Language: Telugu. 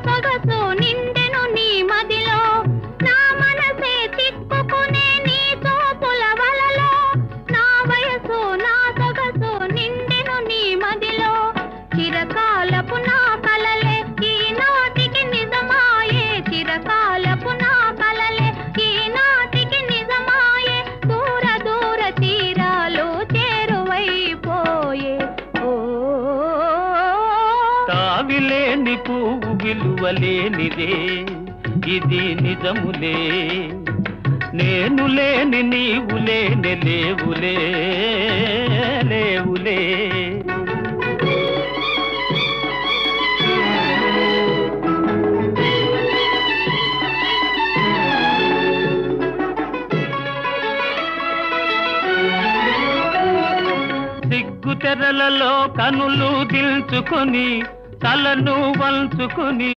సొగసు నిండెను నీ మదిలో నా మనసే చిక్కుకునే నీ చూపుల వలలో నా వయసు నా సొగసు నిండెను నీ మదిలో చిరకాలపు నా కలలే ఈనాటికి నిజమాయే చిరకాలపు నా కలలే ఈనాటికి నిజమాయే దూర దూర తీరాలు చేరువైపోయే ఓ తావిలేని పువ్వు విలువలేనిదే ఇది నిజములే నేను లేని నీవు లేని లేవులే లేవులే సిగ్గు తెరలలో కనులు దిల్చుకొని తలను వంచుకొని